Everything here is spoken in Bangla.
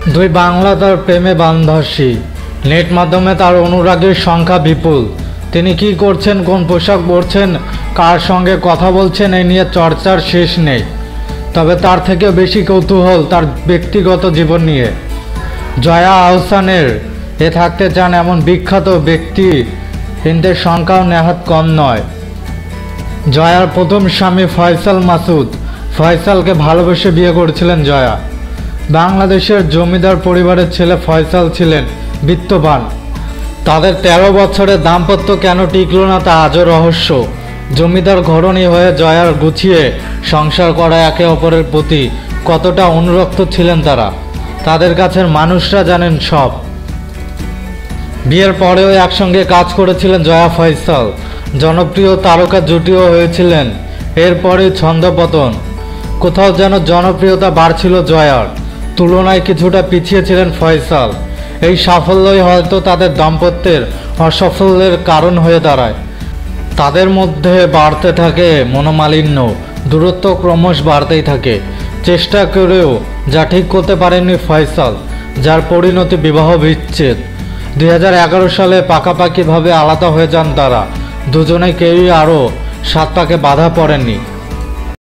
দুই বাংলা তার প্রেমে বান্ধবী। নেট মাধ্যমে তার অনুরাগীর সংখ্যা বিপুল। তিনি কি করছেন, কোন পোশাক পরছেন, কার সঙ্গে কথা বলছেন, এই নিয়ে চর্চার শেষ নেই। তবে তার থেকে বেশি কৌতূহল তার ব্যক্তিগত জীবন নিয়ে। জয়া আহসানের এ থাকতে চান এমন বিখ্যাত ব্যক্তি হিন্দের সংখ্যাও নেহাত কম নয়। জয়ার প্রথম স্বামী ফয়সাল মাসুদ। ফয়সালকে ভালোবেসে বিয়ে করেছিলেন জয়া। বাংলাদেশের জমিদার পরিবারের ছেলে ফয়সাল ছিলেন বিত্তবান। তাদের ১৩ বছরের দাম্পত্য কেন টিকল না তা আজও রহস্য। জমিদার ঘরণী হয়ে জয়ার গুছিয়ে সংসার করা একে অপরের প্রতি কতটা অনুরক্ত ছিলেন তারা, তাদের কাছের মানুষরা জানেন সব। বিয়ের পরেও একসঙ্গে কাজ করেছিলেন জয়া ফয়সাল। জনপ্রিয় তারকা জুটিও হয়েছিলেন। এরপরেই ছন্দপতন। কোথাও যেন জনপ্রিয়তা বাড়ছিল জয়ার, তুলনায় কিছুটা পিছিয়ে ছিলেন ফয়সাল। এই সাফল্যই হয়তো তাদের দাম্পত্যের অসাফল্যের কারণ হয়ে দাঁড়ায়। তাদের মধ্যে বাড়তে থাকে মনোমালিন্য, দূরত্ব ক্রমশ বাড়তেই থাকে। চেষ্টা করেও যা ঠিক করতে পারেননি ফয়সাল, যার পরিণতি বিবাহ বিচ্ছেদ। ২০১১ সালে পাকাপাকিভাবে আলাদা হয়ে যান তারা। দুজনে কেউই আরও ৭ পাকে বাধা পড়েননি।